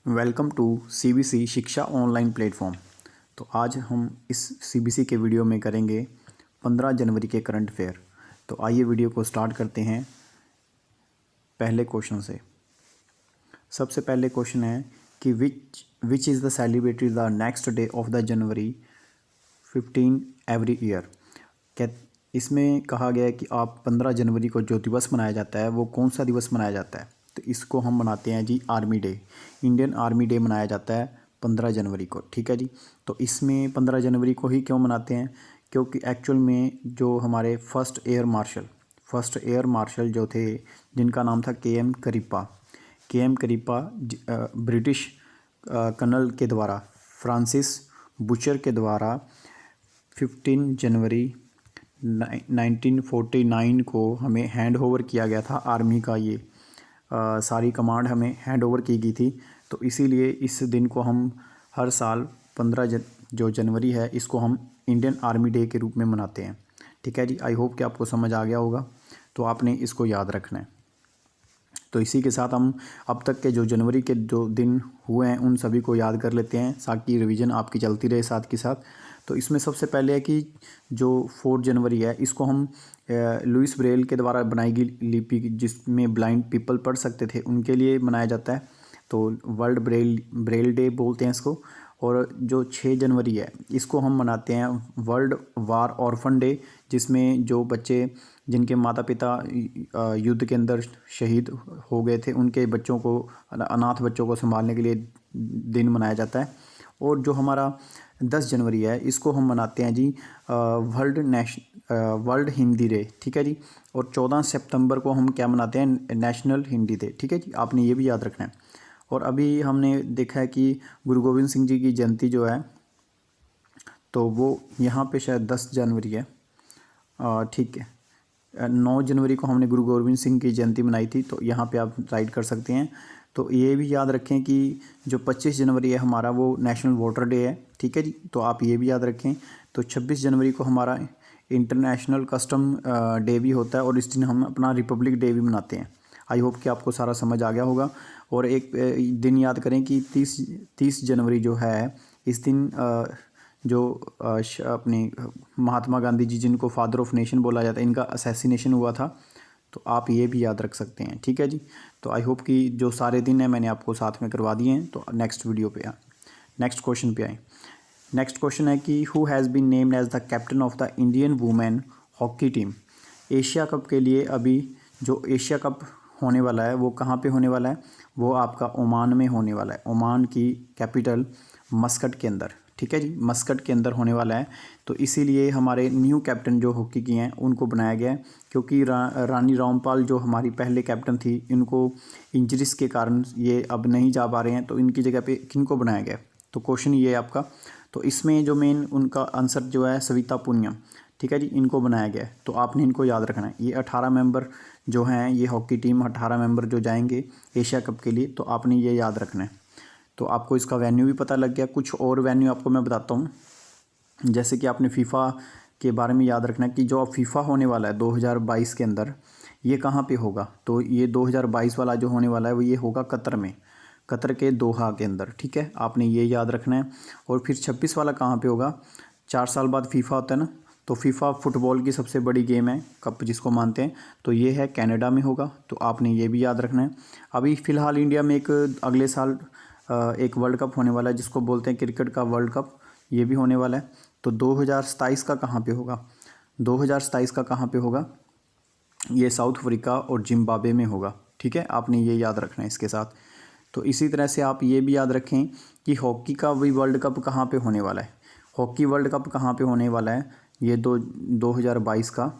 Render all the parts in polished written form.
Welcome to CBC शिक्षा online platform. तो आज हम इस सीबीसी के वीडियो में करेंगे 15 जनवरी के करंट अफेयर। तो आइए वीडियो को स्टार्ट करते हैं पहले क्वेश्चन से। सबसे पहले क्वेश्चन है कि which is the celebrated the next day of the January 15 every year. क्या इसमें कहा गया है कि आप 15 जनवरी को जो दिवस मनाया जाता है वो कौन सा दिवस मनाया जाता है। तो इसको हम मनाते हैं जी army day. Indian army day मनाया जाता है 15 जनवरी को। ठीक है जी। तो इसमें 15 जनवरी को ही क्यों मनाते हैं, क्योंकि एक्चुअल में जो हमारे फर्स्ट एयर मार्शल जो थे जिनका नाम था के एम करीपा ब्रिटिश कर्नल के द्वारा, फ्रांसिस बुचर के द्वारा 15 जनवरी 1949 को हमें हैंड ओवर किया गया था। आर्मी का ये सारी कमांड हमें हैंड ओवर की गई थी। तो इसीलिए इस दिन को हम हर साल 15 जो जनवरी है इसको हम इंडियन आर्मी डे के रूप में मनाते हैं। ठीक है जी। आई होप कि आपको समझ आ गया होगा, तो आपने इसको याद रखना है। तो इसी के साथ हम अब तक के जो जनवरी के जो दिन हुए हैं उन सभी को याद कर लेते हैं ताकि रिवीजन आपकी चलती रहे साथ के साथ। तो इसमें सबसे पहले है कि जो 4 जनवरी है इसको हम लुइस ब्रेल के द्वारा बनाई गई लिपि जिसमें ब्लाइंड पीपल पढ़ सकते थे उनके लिए मनाया जाता है। तो वर्ल्ड ब्रेल डे बोलते हैं इसको। और जो 6 जनवरी है इसको हम मनाते हैं वर्ल्ड वार ऑर्फन डे, जिसमें जो बच्चे जिनके माता पिता युद्ध के अंदर शहीद हो गए थे उनके बच्चों को, अनाथ बच्चों को संभालने के लिए दिन मनाया जाता है। और जो हमारा 10 जनवरी है इसको हम मनाते हैं जी वर्ल्ड हिंदी डे। ठीक है जी। और 14 सितंबर को हम क्या मनाते हैं, नेशनल हिंदी डे। ठीक है जी। आपने ये भी याद रखना है। और अभी हमने देखा है कि गुरु गोविंद सिंह जी की जयंती जो है तो वो यहाँ पे शायद 10 जनवरी है। ठीक है, 9 जनवरी को हमने गुरु गोविंद सिंह की जयंती मनाई थी, तो यहाँ पे आप राइट कर सकते हैं। तो ये भी याद रखें कि जो 25 जनवरी है हमारा वो नेशनल वाटर डे है। ठीक है जी। तो आप ये भी याद रखें। तो 26 जनवरी को हमारा इंटरनेशनल कस्टम डे भी होता है और इस दिन हम अपना रिपब्लिक डे भी मनाते हैं। आई होप कि आपको सारा समझ आ गया होगा। और एक दिन याद करें कि 30 जनवरी जो है इस दिन जो अपने महात्मा गांधी जी जिनको फादर ऑफ नेशन बोला जाता है इनका असैसिनेशन हुआ था। तो आप ये भी याद रख सकते हैं। ठीक है जी। तो आई होप कि जो सारे दिन हैं मैंने आपको साथ में करवा दिए हैं। तो नेक्स्ट वीडियो पे नेक्स्ट क्वेश्चन पे आए। नेक्स्ट क्वेश्चन है कि who has been named as the captain of the Indian women hockey team. Asia cup के लिए अभी जो एशिया कप होने वाला है वो कहाँ पे होने वाला है, वो आपका ओमान में होने वाला है। ओमान की कैपिटल मस्कट के अंदर। ठीक है जी। मस्कट के अंदर होने वाला है। तो इसीलिए हमारे न्यू कैप्टन जो हॉकी की हैं उनको बनाया गया है, क्योंकि रानी रामपाल जो हमारी पहले कैप्टन थी इनको इंजरीज के कारण ये अब नहीं जा पा रहे हैं, तो इनकी जगह पे किनको बनाया गया। तो क्वेश्चन ये है आपका। तो इसमें जो मेन उनका आंसर जो है सविता पुनिया। ठीक है जी। इनको बनाया गया है, तो आपने इनको याद रखना है। ये 18 मेंबर जो हैं, ये हॉकी टीम 18 मेंबर जो जाएंगे एशिया कप के लिए, तो आपने ये याद रखना है। तो आपको इसका वेन्यू भी पता लग गया। कुछ और वेन्यू आपको मैं बताता हूँ, जैसे कि आपने फीफा के बारे में याद रखना है कि जो फीफा होने वाला है 2022 के अंदर ये कहाँ पे होगा। तो ये 2022 वाला जो होने वाला है वो ये होगा कतर में, कतर के दोहा के अंदर। ठीक है, आपने ये याद रखना है। और फिर 26 वाला कहाँ पे होगा, 4 साल बाद फीफा होता है ना, तो फीफा फुटबॉल की सबसे बड़ी गेम है, कप जिसको मानते हैं, तो ये है कनाडा में होगा। तो आपने ये भी याद रखना है। अभी फ़िलहाल इंडिया में एक अगले साल एक वर्ल्ड कप होने वाला है जिसको बोलते हैं क्रिकेट का वर्ल्ड कप, ये भी होने वाला है। तो 2027 का कहाँ पे होगा, 2027 का कहाँ पे होगा, ये साउथ अफ्रीका और जिम्बाब्वे में होगा। ठीक है, आपने ये याद रखना है इसके साथ। तो इसी तरह से आप ये भी याद रखें कि हॉकी का भी वर्ल्ड कप कहाँ पे होने वाला है। हॉकी वर्ल्ड कप कहाँ पे होने वाला है, ये 2022 का,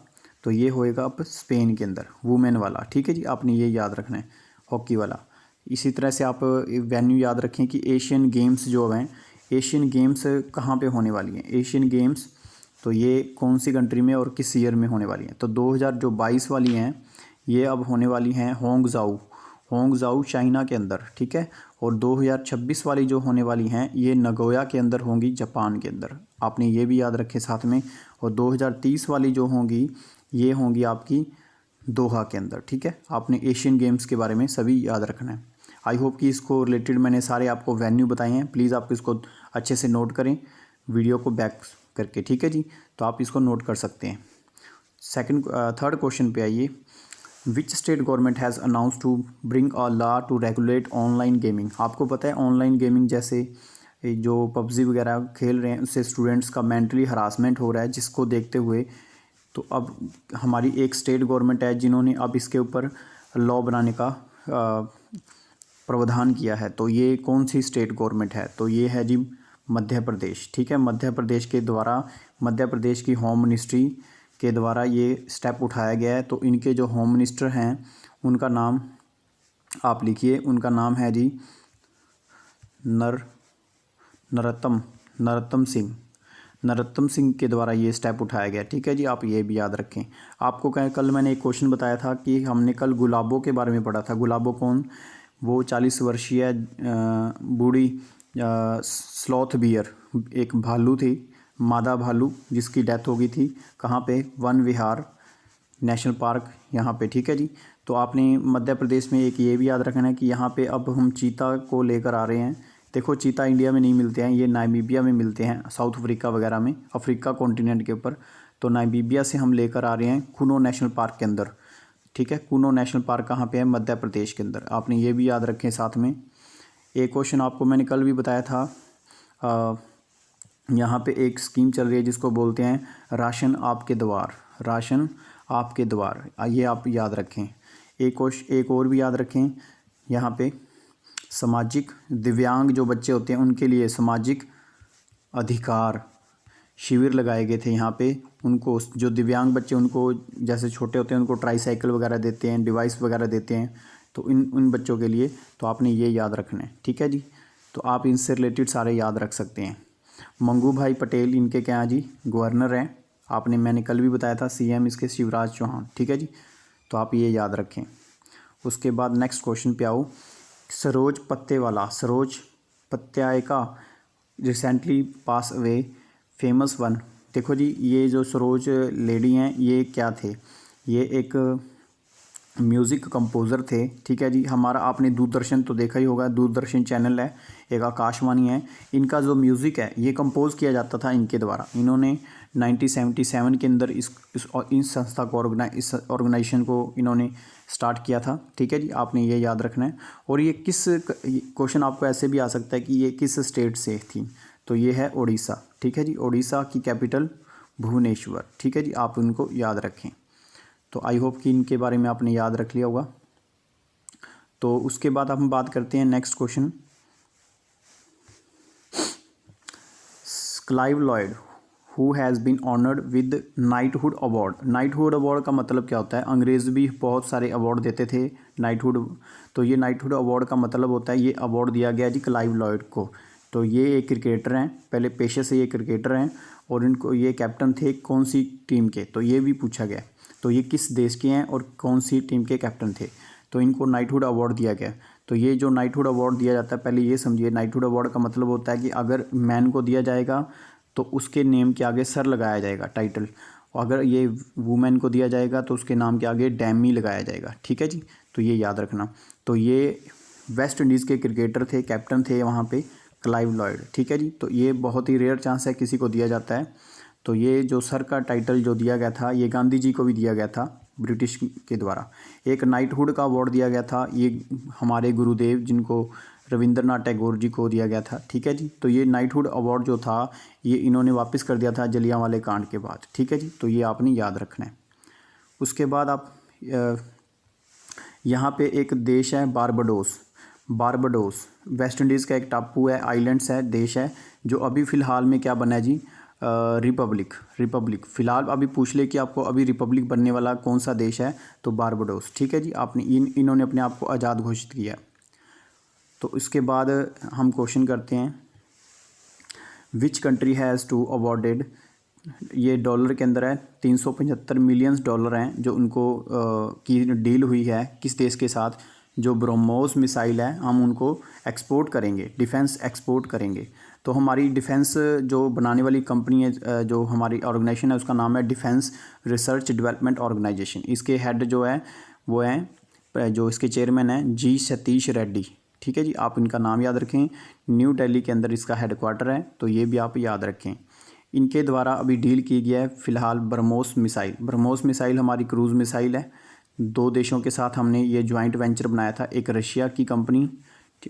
तो ये होएगा अब स्पेन के अंदर, वुमेन वाला। ठीक है जी। आपने ये याद रखना है, हॉकी वाला। इसी तरह से आप वेन्यू याद रखें कि एशियन गेम्स जो हैं, एशियन गेम्स कहाँ पे होने वाली हैं। एशियन गेम्स तो ये कौन सी कंट्री में और किस ईयर में होने वाली हैं। तो 2022 वाली हैं ये अब होने वाली हैं होंगजाऊ चाइना के अंदर। ठीक है। और 2026 वाली जो होने वाली हैं ये नगोया के अंदर होंगी, जापान के अंदर। आपने ये भी याद रखे साथ में। और 2030 वाली जो होंगी ये होंगी आपकी दोहा के अंदर। ठीक है, आपने एशियन गेम्स के बारे में सभी याद रखना है। आई होप कि इसको रिलेटेड मैंने सारे आपको वेन्यू बताए हैं। प्लीज़ आप इसको अच्छे से नोट करें वीडियो को बैक करके, ठीक है जी। तो आप इसको नोट कर सकते हैं। थर्ड क्वेश्चन पे आइए। Which state government has announce to bring a law to regulate online gaming. आपको पता है ऑनलाइन गेमिंग जैसे जो पबजी वगैरह खेल रहे हैं उससे स्टूडेंट्स का मेंटली हरासमेंट हो रहा है, जिसको देखते हुए तो अब हमारी एक स्टेट गवर्नमेंट है जिन्होंने अब इसके ऊपर लॉ बनाने का प्रावधान किया है। तो ये कौन सी स्टेट गवर्नमेंट है? तो ये है जी मध्य प्रदेश, ठीक है। मध्य प्रदेश के द्वारा, मध्य प्रदेश की होम मिनिस्ट्री के द्वारा ये स्टेप उठाया गया है। तो इनके जो होम मिनिस्टर हैं उनका नाम आप लिखिए, उनका नाम है जी नरोत्तम सिंह के द्वारा ये स्टेप उठाया गया, ठीक है जी। आप ये भी याद रखें। आपको कल मैंने एक क्वेश्चन बताया था कि हमने कल गुलाबों के बारे में पढ़ा था। गुलाबो कौन? वो 40 वर्षीय बूढ़ी स्लॉथ बियर, एक भालू थी, मादा भालू, जिसकी डेथ हो गई थी। कहाँ पे? वन विहार नेशनल पार्क, यहाँ पे, ठीक है जी। तो आपने मध्य प्रदेश में एक ये भी याद रखना है कि यहाँ पे अब हम चीता को लेकर आ रहे हैं। देखो चीता इंडिया में नहीं मिलते हैं, ये नामीबिया में मिलते हैं, साउथ अफ्रीका वगैरह में, अफ्रीका कॉन्टिनेंट के ऊपर। तो नामीबिया से हम लेकर आ रहे हैं कुनो नेशनल पार्क के अंदर, ठीक है। कुनो नेशनल पार्क कहाँ पे है? मध्य प्रदेश के अंदर। आपने ये भी याद रखें साथ में। एक क्वेश्चन आपको मैंने कल भी बताया था, यहाँ पे एक स्कीम चल रही है जिसको बोलते हैं राशन आपके द्वार, राशन आपके द्वार, ये आप याद रखें। एक और भी याद रखें, यहाँ पे सामाजिक दिव्यांग जो बच्चे होते हैं उनके लिए सामाजिक अधिकार शिविर लगाए गए थे यहाँ पे। उनको जो दिव्यांग बच्चे, उनको जैसे छोटे होते हैं उनको ट्राईसाइकिल वगैरह देते हैं, डिवाइस वगैरह देते हैं, तो उन बच्चों के लिए तो आपने ये याद रखना है, ठीक है जी। तो आप इनसे रिलेटेड सारे याद रख सकते हैं। मंगू भाई पटेल इनके क्या हैं जी? गवर्नर हैं। मैंने कल भी बताया था सीएम इसके शिवराज चौहान, ठीक है जी। तो आप ये याद रखें। उसके बाद नेक्स्ट क्वेश्चन पे आओ। सरोज पत्यायका recently pass away, famous one. देखो जी, ये जो सरोज लेडी हैं ये क्या थे? ये एक म्यूज़िक कंपोज़र थे, ठीक है जी। हमारा आपने दूरदर्शन तो देखा ही होगा, दूरदर्शन चैनल है, एक आकाशवाणी है। इनका जो म्यूज़िक है ये कंपोज़ किया जाता था इनके द्वारा। इन्होंने 1977 के अंदर इस संस्था को इस ऑर्गेनाइजेशन को इन्होंने स्टार्ट किया था, ठीक है जी। आपने ये याद रखना है। और ये क्वेश्चन आपको ऐसे भी आ सकता है कि ये किस स्टेट से थी? तो ये है उड़ीसा, ठीक है जी। उड़ीसा की कैपिटल भुवनेश्वर, ठीक है जी। आप उनको याद रखें। तो आई होप कि इनके बारे में आपने याद रख लिया होगा। तो उसके बाद हम बात करते हैं next question. Clive Lloyd who has been honoured with knighthood award. Knighthood award का मतलब क्या होता है? अंग्रेज़ भी बहुत सारे अवार्ड देते थे नाइटहुड। तो ये नाइटहुड अवार्ड का मतलब होता है ये अवार्ड दिया गया जी क्लाइव लॉयड को। तो ये एक क्रिकेटर हैं, पहले पेशे से ये क्रिकेटर हैं, और इनको ये कैप्टन थे कौन सी टीम के? तो ये भी पूछा गया। तो ये किस देश के हैं और कौन सी टीम के कैप्टन थे? तो इनको नाइटहुड अवार्ड दिया गया। तो ये जो नाइटहुड अवार्ड दिया जाता है, पहले ये समझिए, नाइटहुड अवार्ड का मतलब होता है कि अगर मैन को दिया जाएगा तो उसके नेम के आगे सर लगाया जाएगा, टाइटल। और अगर ये वुमेन को दिया जाएगा तो उसके नाम के आगे डैमी लगाया जाएगा, ठीक है जी। तो ये याद रखना। तो ये वेस्ट इंडीज़ के क्रिकेटर थे, कैप्टन थे वहाँ पे क्लाइव लॉयड, ठीक है जी। तो ये बहुत ही रेयर चांस है किसी को दिया जाता है। तो ये जो सर का टाइटल जो दिया गया था ये गांधी जी को भी दिया गया था ब्रिटिश के द्वारा। एक नाइटहुड का अवार्ड दिया गया था, ये हमारे गुरुदेव जिनको रविंद्रनाथ टैगोर जी को दिया गया था, ठीक है जी। तो ये नाइटहुड अवार्ड जो था ये इन्होंने वापस कर दिया था जलियांवाले कांड के बाद, ठीक है जी। तो ये आपने याद रखना है। उसके बाद आप यहाँ पे एक देश है बारबाडोस, वेस्ट इंडीज़ का एक टापू है, आइलैंड्स है, देश है, जो अभी फ़िलहाल में क्या बना है जी? रिपब्लिक। फ़िलहाल अभी पूछ ले कि आपको अभी रिपब्लिक बनने वाला कौन सा देश है? तो बारबाडोस, ठीक है जी। आपने इन्होंने अपने आप को आज़ाद घोषित किया। तो इसके बाद हम क्वेश्चन करते हैं, which country has to awarded, ये डॉलर के अंदर है, 375 मिलियन डॉलर हैं जो उनको की डील हुई है किस देश के साथ? जो ब्रह्मोस मिसाइल है हम उनको एक्सपोर्ट करेंगे, डिफेंस एक्सपोर्ट करेंगे। तो हमारी डिफेंस जो बनाने वाली कंपनी है, जो हमारी ऑर्गेनाइजेशन है, उसका नाम है डिफेंस रिसर्च डेवलपमेंट ऑर्गेनाइजेशन। इसके हेड जो है वो हैं, जो इसके चेयरमैन हैं, जी सतीश रेड्डी, ठीक है जी, आप इनका नाम याद रखें। न्यू दिल्ली के अंदर इसका हेडक्वार्टर है, तो ये भी आप याद रखें। इनके द्वारा अभी डील की गया है फ़िलहाल ब्रह्मोस मिसाइल। ब्रह्मोस मिसाइल हमारी क्रूज़ मिसाइल है। 2 देशों के साथ हमने ये जॉइंट वेंचर बनाया था, एक रशिया की कंपनी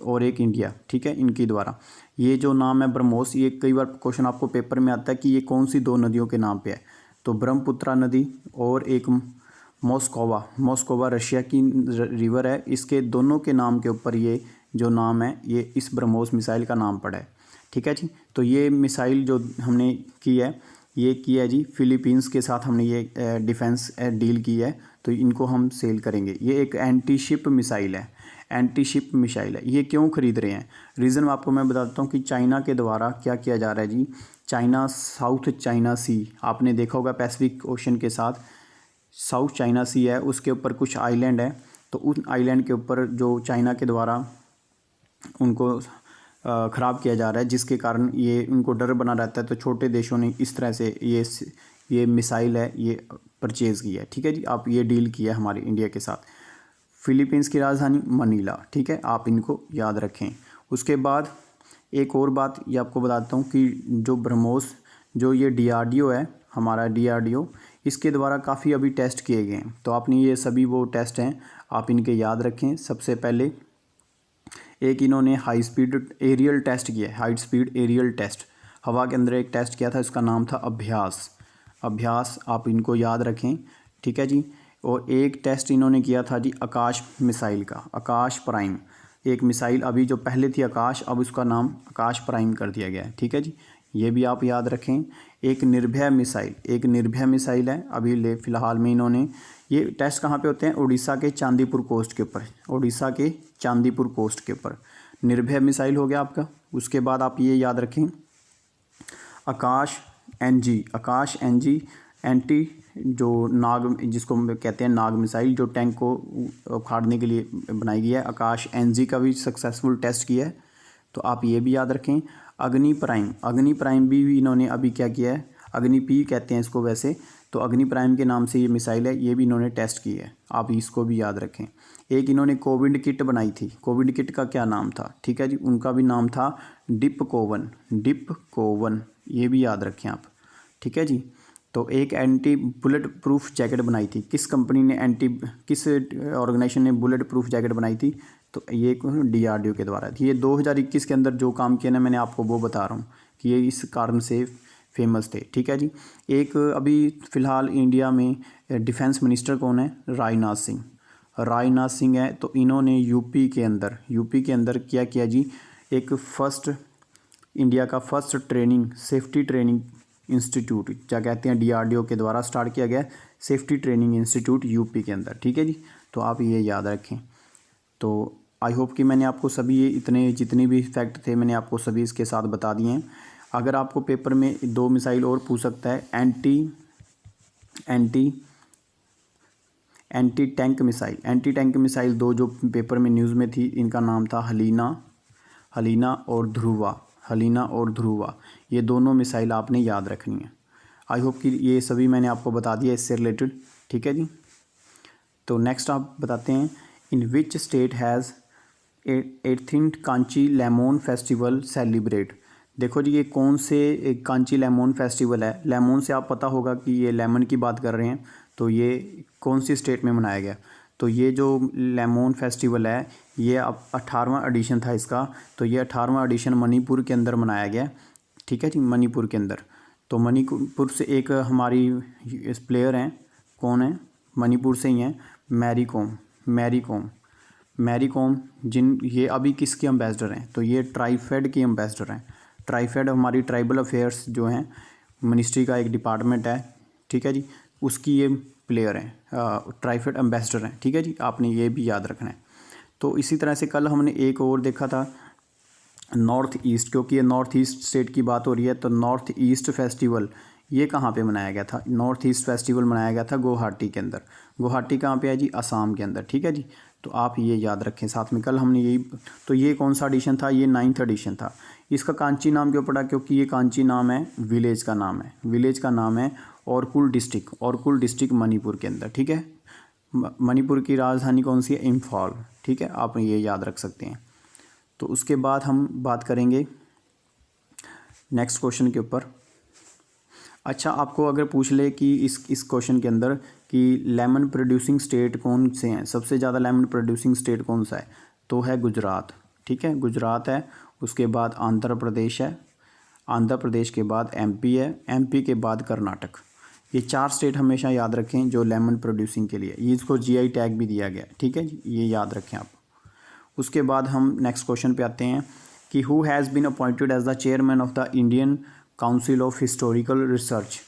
और एक इंडिया, ठीक है, इनके द्वारा। ये जो नाम है ब्रह्मोस, ये कई बार क्वेश्चन आपको पेपर में आता है कि ये कौन सी 2 नदियों के नाम पे है, तो ब्रह्मपुत्रा नदी और एक मॉस्कोवा रशिया की रिवर है, इसके दोनों के नाम के ऊपर ये जो नाम है ये इस ब्रह्मोस मिसाइल का नाम पड़ा है, ठीक है जी। तो ये मिसाइल जो हमने की है, ये की है जी फिलीपींस के साथ हमने ये डिफेंस डील की है, तो इनको हम सेल करेंगे। ये एक एंटी शिप मिसाइल है, एंटी शिप मिसाइल है। ये क्यों खरीद रहे हैं, रीज़न आपको मैं बताता हूँ कि चाइना के द्वारा क्या किया जा रहा है जी। चाइना साउथ चाइना सी, आपने देखा होगा पैसिफिक ओशन के साथ साउथ चाइना सी है, उसके ऊपर कुछ आइलैंड है, तो उन आइलैंड के ऊपर जो चाइना के द्वारा उनको ख़राब किया जा रहा है, जिसके कारण ये उनको डर बना रहता है, तो छोटे देशों ने इस तरह से ये मिसाइल है ये परचेज़ की है, ठीक है जी। आप ये डील किया है हमारे इंडिया के साथ। फिलीपींस की राजधानी मनीला, ठीक है, आप इनको याद रखें। उसके बाद एक और बात ये आपको बताता हूँ कि जो ब्रह्मोस जो ये DRDO है हमारा DRDO, इसके द्वारा काफ़ी अभी टेस्ट किए गए हैं, तो आपने ये सभी वो टेस्ट हैं आप इनके याद रखें। सबसे पहले एक इन्होंने हाई स्पीड एरियल टेस्ट किया है, हाई स्पीड एरियल टेस्ट, हवा के अंदर एक टेस्ट किया था, इसका नाम था अभ्यास, आप इनको याद रखें, ठीक है जी। और एक टेस्ट इन्होंने किया था जी आकाश मिसाइल का, आकाश प्राइम, एक मिसाइल अभी जो पहले थी आकाश, अब उसका नाम आकाश प्राइम कर दिया गया है, ठीक है जी, ये भी आप याद रखें। एक निर्भय मिसाइल है, अभी फ़िलहाल में इन्होंने ये टेस्ट कहाँ पे होते हैं, उड़ीसा के चांदीपुर कोस्ट के ऊपर निर्भय मिसाइल हो गया आपका। उसके बाद आप ये याद रखें आकाश NG एंटी जो नाग, जिसको कहते हैं नाग मिसाइल, जो टैंक को उखाड़ने के लिए बनाई गई है, आकाश NG का भी सक्सेसफुल टेस्ट किया है, तो आप ये भी याद रखें। अग्नि प्राइम भी इन्होंने अभी क्या किया है, अग्नि P कहते हैं इसको वैसे, तो अग्नि प्राइम के नाम से ये मिसाइल है, ये भी इन्होंने टेस्ट की है, आप इसको भी याद रखें। एक इन्होंने कोविड किट बनाई थी, कोविड किट का क्या नाम था, ठीक है जी, उनका भी नाम था डिप कोवन, ये भी याद रखें आप, ठीक है जी। तो एक एंटी बुलेट प्रूफ जैकेट बनाई थी, किस ऑर्गेनाइजेशन ने बुलेट प्रूफ जैकेट बनाई थी, तो ये DRDO के द्वारा थी। ये 2021 के अंदर जो काम किया ना मैंने आपको वो बता रहा हूँ कि ये इस कारण से फेमस थे, ठीक है जी। एक अभी फ़िलहाल इंडिया में डिफेंस मिनिस्टर कौन है, राजनाथ सिंह है, तो इन्होंने यूपी के अंदर क्या किया जी, एक इंडिया का फर्स्ट सेफ्टी ट्रेनिंग इंस्टीट्यूट, क्या कहते हैं, DRDO के द्वारा स्टार्ट किया गया सेफ्टी ट्रेनिंग इंस्टीट्यूट यूपी के अंदर, ठीक है जी, तो आप ये याद रखें। तो आई होप कि मैंने आपको सभी ये इतने जितने भी फैक्ट थे मैंने आपको सभी इसके साथ बता दिए हैं। अगर आपको पेपर में 2 मिसाइल और पूछ सकता है, एंटी टैंक मिसाइल 2 जो पेपर में न्यूज़ में थी, इनका नाम था हलीना और ध्रुवा, ये दोनों मिसाइल आपने याद रखनी है। आई होप कि ये सभी मैंने आपको बता दिया इससे रिलेटेड, ठीक है जी। तो नेक्स्ट आप बताते हैं, in which state has 18th Kanchi lemon festival celebrate. देखो जी, ये कौन से कांची लेमन फेस्टिवल है, लेमन से आप पता होगा कि ये लेमन की बात कर रहे हैं, तो ये कौन सी स्टेट में मनाया गया, तो ये जो लेमन फेस्टिवल है ये अब 18वां एडिशन था इसका, तो ये 18वां एडिशन मणिपुर के अंदर मनाया गया, ठीक है जी, मणिपुर के अंदर। तो मणिपुर से एक हमारी इस प्लेयर हैं, कौन है, मणिपुर से ही हैं, मैरी कॉम ये अभी किसके एम्बेसडर हैं, तो ये ट्राइफेड के एम्बेसडर हैं। ट्राइफेड हमारी ट्राइबल अफेयर्स जो हैं मिनिस्ट्री का एक डिपार्टमेंट है, ठीक है जी, उसकी ये प्लेयर हैं, ट्राइफेड एम्बेसडर हैं, ठीक है जी, आपने ये भी याद रखना है। तो इसी तरह से कल हमने एक और देखा था नॉर्थ ईस्ट, क्योंकि ये नॉर्थ ईस्ट स्टेट की बात हो रही है, तो नॉर्थ ईस्ट फेस्टिवल ये कहाँ पे मनाया गया था, नॉर्थ ईस्ट फेस्टिवल मनाया गया था गुवाहाटी के अंदर। गुवाहाटी कहाँ पे है जी, असम के अंदर, ठीक है जी, तो आप ये याद रखें साथ में। कल हमने यही, तो ये कौन सा एडिशन था, ये 9th एडिशन था। इसका कांची नाम क्यों पड़ा, क्योंकि ये कांची नाम है विलेज का नाम है औरकुल डिस्ट्रिक्ट मणिपुर के अंदर, ठीक है। मणिपुर की राजधानी कौन सी है, इम्फाल, ठीक है, आप ये याद रख सकते हैं। तो उसके बाद हम बात करेंगे नेक्स्ट क्वेश्चन के ऊपर। अच्छा, आपको अगर पूछ ले कि इस क्वेश्चन के अंदर कि लेमन प्रोड्यूसिंग स्टेट कौन से हैं, सबसे ज़्यादा लेमन प्रोड्यूसिंग स्टेट कौन सा है, तो है गुजरात। ठीक है, गुजरात है। उसके बाद आंध्र प्रदेश है, आंध्र प्रदेश के बाद एमपी है, एमपी के बाद कर्नाटक। ये 4 स्टेट हमेशा याद रखें जो लेमन प्रोड्यूसिंग के लिए, ये इसको जीआई टैग भी दिया गया। ठीक है जी, ये याद रखें आप। उसके बाद हम नेक्स्ट क्वेश्चन पे आते हैं कि who has been appointed as the chairman of the Indian Council of Historical Research,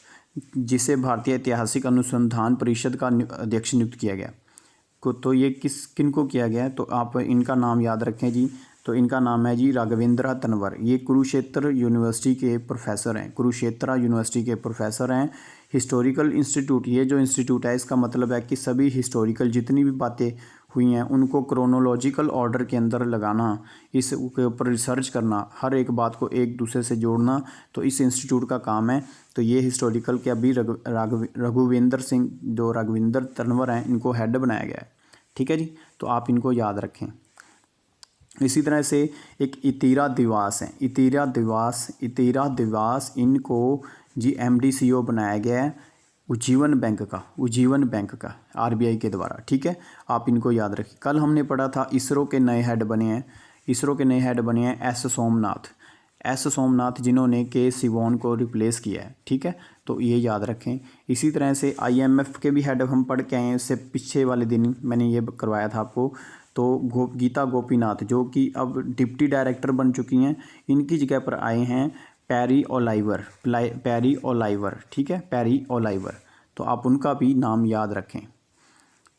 जिसे भारतीय ऐतिहासिक अनुसंधान परिषद का अध्यक्ष नियुक्त किया गया। तो ये किन को किया गया है, तो आप इनका नाम याद रखें जी। तो इनका नाम है जी राघवेंद्र तनवर। ये कुरुक्षेत्र यूनिवर्सिटी के प्रोफेसर हैं, कुरुक्षेत्र यूनिवर्सिटी के प्रोफेसर हैं। हिस्टोरिकल इंस्टीट्यूट, ये जो इंस्टीट्यूट है इसका मतलब है कि सभी हिस्टोरिकल जितनी भी बातें हुई हैं उनको क्रोनोलॉजिकल ऑर्डर के अंदर लगाना, इसके ऊपर रिसर्च करना, हर एक बात को एक दूसरे से जोड़ना, तो इस इंस्टीट्यूट का काम है। तो ये हिस्टोरिकल के अभी रघुवेंद्र सिंह, जो राघवेंद्र तनवर हैं, इनको हेड बनाया गया है। ठीक है जी, तो आप इनको याद रखें। इसी तरह से एक इतीरा दिवास है, इतीरा दिवास इनको जी एमडीसीओ बनाया गया है उज्जीवन बैंक का आरबीआई के द्वारा। ठीक है, आप इनको याद रखें। कल हमने पढ़ा था इसरो के नए हेड बने हैं एस सोमनाथ जिन्होंने के सिवोन को रिप्लेस किया है। ठीक है, तो ये याद रखें। इसी तरह से आईएमएफ के भी हेड हम पढ़ के आए हैं, इससे पीछे वाले दिन मैंने ये करवाया था आपको। तो गीता गोपीनाथ जो कि अब डिप्टी डायरेक्टर बन चुकी हैं, इनकी जगह पर आए हैं पैरी ओलाइवर। ठीक है, पैरी ओलाइवर, तो आप उनका भी नाम याद रखें।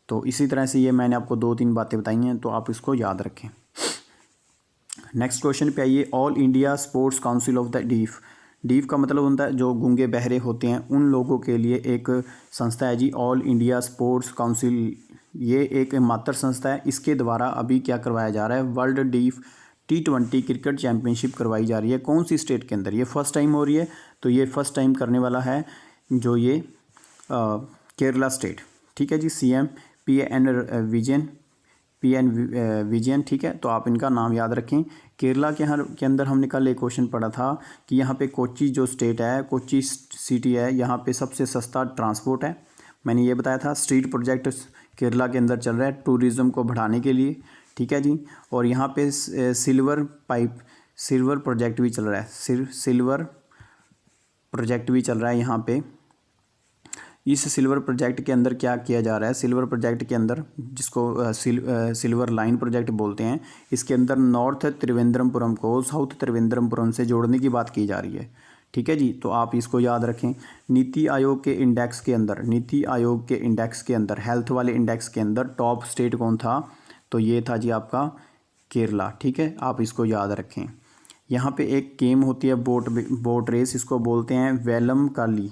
तो इसी तरह से ये मैंने आपको 2-3 बातें बताई हैं, तो आप इसको याद रखें। नेक्स्ट क्वेश्चन पे आइए। All India sports council of the deaf का मतलब होता है जो गूंगे बहरे होते हैं उन लोगों के लिए एक संस्था है जी, ऑल इंडिया स्पोर्ट्स काउंसिल। ये एक मात्र संस्था है, इसके द्वारा अभी क्या करवाया जा रहा है, world deaf T20 cricket championship करवाई जा रही है। कौन सी स्टेट के अंदर, ये फर्स्ट टाइम हो रही है, तो ये फर्स्ट टाइम करने वाला है जो ये केरला स्टेट। ठीक है जी, CM PN विजयन। ठीक है, तो आप इनका नाम याद रखें। केरला के अंदर हमने कल एक क्वेश्चन पढ़ा था कि यहाँ पे कोच्चि जो स्टेट है, कोच्चि सिटी है, यहाँ पे सबसे सस्ता ट्रांसपोर्ट है। मैंने ये बताया था। स्ट्रीट प्रोजेक्ट केरला के अंदर चल रहा है टूरिज़्म को बढ़ाने के लिए। ठीक है जी, और यहाँ पे सिल्वर प्रोजेक्ट भी चल रहा है, सिल्वर प्रोजेक्ट भी चल रहा है यहाँ पे। इस सिल्वर प्रोजेक्ट के अंदर क्या किया जा रहा है, सिल्वर प्रोजेक्ट के अंदर जिसको सिल्वर लाइन प्रोजेक्ट बोलते हैं, इसके अंदर नॉर्थ त्रिवेंद्रमपुरम को साउथ त्रिवेंद्रमपुरम से जोड़ने की बात की जा रही है। ठीक है जी, तो आप इसको याद रखें। नीति आयोग के इंडेक्स के अंदर हेल्थ वाले इंडेक्स के अंदर टॉप स्टेट कौन था, तो ये था जी आपका केरला। ठीक है, आप इसको याद रखें। यहाँ पे एक गेम होती है बोट रेस, इसको बोलते हैं वेलम कली,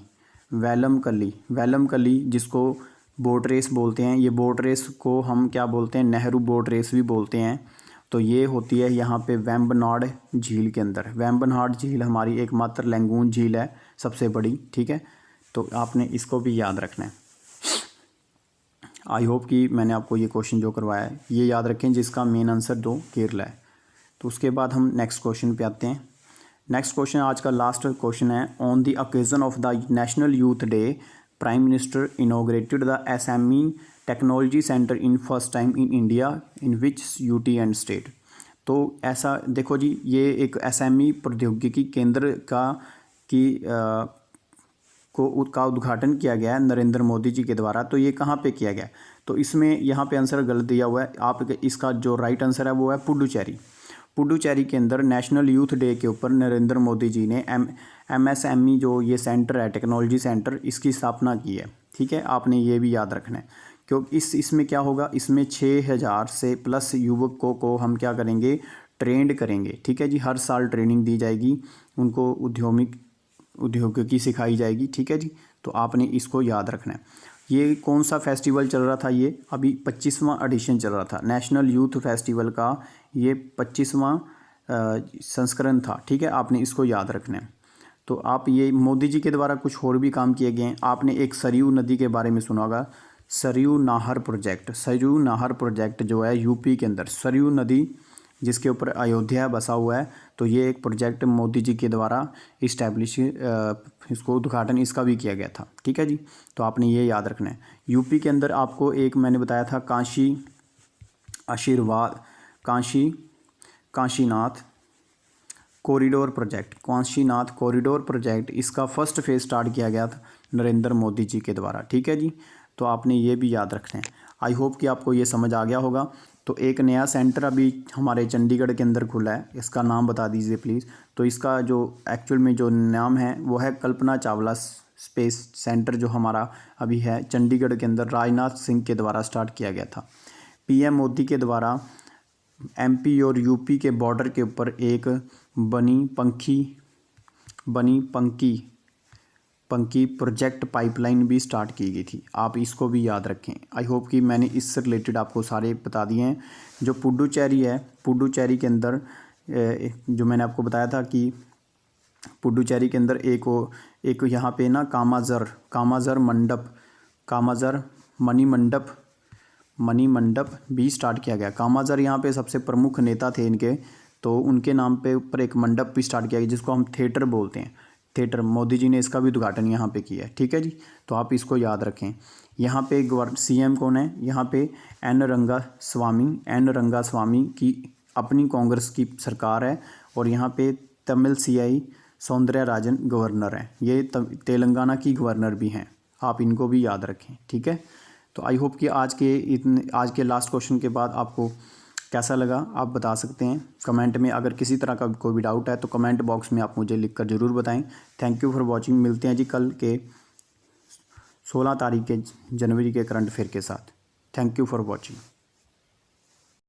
जिसको बोट रेस बोलते हैं। ये बोट रेस को हम क्या बोलते हैं, नेहरू बोट रेस भी बोलते हैं। तो ये होती है यहाँ पे वेम्बनाड झील के अंदर। वेम्बनाड झील हमारी एकमात्र लैंगून झील है, सबसे बड़ी। ठीक है, तो आपने इसको भी याद रखना है। आई होप कि मैंने आपको ये क्वेश्चन जो करवाया है ये याद रखें, जिसका मेन आंसर दो केरला है। तो उसके बाद हम नेक्स्ट क्वेश्चन पे आते हैं। नेक्स्ट क्वेश्चन आज का लास्ट क्वेश्चन है। On the occasion of the national youth day, prime minister inaugurated the SME technology centre in first time in India, in which UT and state. तो ऐसा देखो जी, ये एक SME प्रौद्योगिकी केंद्र का उद्घाटन किया गया है नरेंद्र मोदी जी के द्वारा। तो ये कहाँ पे किया गया, तो इसमें यहाँ पे आंसर गलत दिया हुआ है। आप इसका जो राइट आंसर है वो है पुडुचेरी के अंदर नेशनल यूथ डे के ऊपर नरेंद्र मोदी जी ने MSME जो ये सेंटर है, टेक्नोलॉजी सेंटर, इसकी स्थापना की है। ठीक है, आपने ये भी याद रखना है, क्योंकि इसमें क्या होगा, इसमें 6000 से प्लस युवकों को हम क्या करेंगे, ट्रेंड करेंगे। ठीक है जी, हर साल ट्रेनिंग दी जाएगी उनको, उद्योगिकी सिखाई जाएगी। ठीक है जी, तो आपने इसको याद रखना है। ये कौन सा फेस्टिवल चल रहा था, ये अभी 25वां एडिशन चल रहा था नेशनल यूथ फेस्टिवल का, ये 25वां संस्करण था। ठीक है, आपने इसको याद रखना है। तो आप ये मोदी जी के द्वारा कुछ और भी काम किए गए हैं। आपने एक सरयू नदी के बारे में सुना होगा, सरयू नाहर प्रोजेक्ट जो है यूपी के अंदर, सरयू नदी जिसके ऊपर अयोध्या बसा हुआ है, तो ये एक प्रोजेक्ट मोदी जी के द्वारा इस्टेब्लिश इसको उद्घाटन इसका भी किया गया था। ठीक है जी, तो आपने ये याद रखना है। यूपी के अंदर आपको एक मैंने बताया था काशी आशीर्वाद Kashinath corridor project, Kashinath corridor project, इसका फर्स्ट फेज़ स्टार्ट किया गया था नरेंद्र मोदी जी के द्वारा। ठीक है जी, तो आपने ये भी याद रखना है। आई होप कि आपको ये समझ आ गया होगा। तो एक नया सेंटर अभी हमारे चंडीगढ़ के अंदर खुला है, इसका नाम बता दीजिए प्लीज़। तो इसका जो एक्चुअल में जो नाम है वो है कल्पना चावला स्पेस सेंटर, जो हमारा अभी है चंडीगढ़ के अंदर राजनाथ सिंह के द्वारा स्टार्ट किया गया था। पीएम मोदी के द्वारा एमपी और यूपी के बॉर्डर के ऊपर एक बनी पंकी प्रोजेक्ट पाइपलाइन भी स्टार्ट की गई थी। आप इसको भी याद रखें। आई होप कि मैंने इससे रिलेटेड आपको सारे बता दिए हैं। जो पुडुचेरी है, पुडुचेरी के अंदर जो मैंने आपको बताया था कि पुडुचेरी के अंदर एक यहाँ पे ना कामाज़र मणि मंडप भी स्टार्ट किया गया। कामाज़र यहाँ पे सबसे प्रमुख नेता थे इनके, तो उनके नाम पे ऊपर एक मंडप भी स्टार्ट किया गया जिसको हम थिएटर बोलते हैं। थिएटर मोदी जी ने इसका भी उद्घाटन यहाँ पे किया है। ठीक है जी, तो आप इसको याद रखें। यहाँ पे सीएम कौन है? यहाँ पे एन रंगास्वामी की अपनी कांग्रेस की सरकार है, और यहाँ पे तमिल सीआई सौंदर्यराजन गवर्नर हैं। ये तेलंगाना की गवर्नर भी हैं। आप इनको भी याद रखें। ठीक है, तो आई होप कि आज के लास्ट क्वेश्चन के बाद आपको कैसा लगा आप बता सकते हैं कमेंट में। अगर किसी तरह का कोई भी डाउट है तो कमेंट बॉक्स में आप मुझे लिखकर ज़रूर बताएं। Thank you for watching. मिलते हैं जी कल के 16 तारीख के जनवरी के करंट अफेयर के साथ। Thank you for watching.